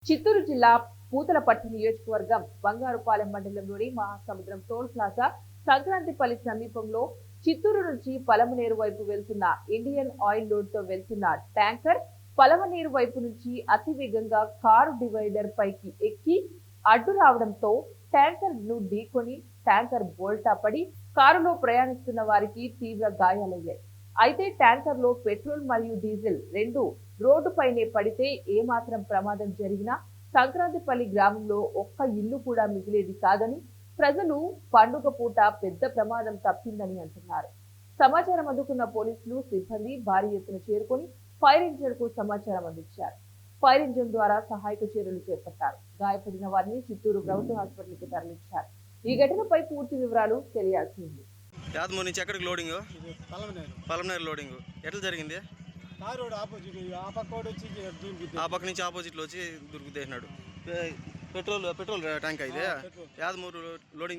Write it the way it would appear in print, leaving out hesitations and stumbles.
చిత్తూరు జిల్లా పూతలపట్టు నియోజకవర్గం బంగారుపాలెం మండలంలోని మహాసముద్రం టోల్ ప్లాజా సంక్రాంతిపల్లి సమీపంలో చిత్తూరు నుంచి పలమనేరు వైపు వెళ్తున్న ఇండియన్ ఆయిల్ లోడ్ తో వెళ్తున్న ట్యాంకర్ పలమనేరు వైపు నుంచి అతి వేగంగా కారు డివైడర్ పైకి ఎక్కి అడ్డు రావడంతో ట్యాంకర్ ను ఢీకొని ట్యాంకర్ బోల్టా పడి కారులో ప్రయాణిస్తున్న వారికి తీవ్ర గాయాలయ్యాయి. అయితే ట్యాంకర్ లో పెట్రోల్ మరియు డీజిల్ రెండు రోడ్డుపైనే పడితే ఏమాత్రం ప్రమాదం జరిగినా సంక్రాంతిపల్లి గ్రామంలో ఒక్క ఇల్లు కూడా మిగిలేది కాదని, ప్రజలు పండుగ పూట పెద్ద ప్రమాదం తప్పిందని అంటున్నారు. సమాచారం అందుకున్న పోలీసులు సిబ్బంది భారీ ఎత్తున చేరుకొని ఫైర్ ఇంజిన్ కు సమాచారం అందించారు. ఫైర్ ఇంజిన్ ద్వారా సహాయక చర్యలు చేపట్టారు. గాయపడిన వారిని చిత్తూరు ప్రభుత్వ హాస్పిటల్ కు తరలించారు. ఈ ఘటనపై పూర్తి వివరాలు తెలియాల్సి ఉంది. యాదమూరు నుంచి ఎక్కడికి లోడింగ్? పలమనేరు లోడింగ్ ఎట్లా జరిగింది? ఆ పక్క నుంచి ఆపోజిట్లో వచ్చి దుర్గుతేసినాడు. పెట్రోల్ ట్యాంక్ అయితే యాదమూరు లోడింగ్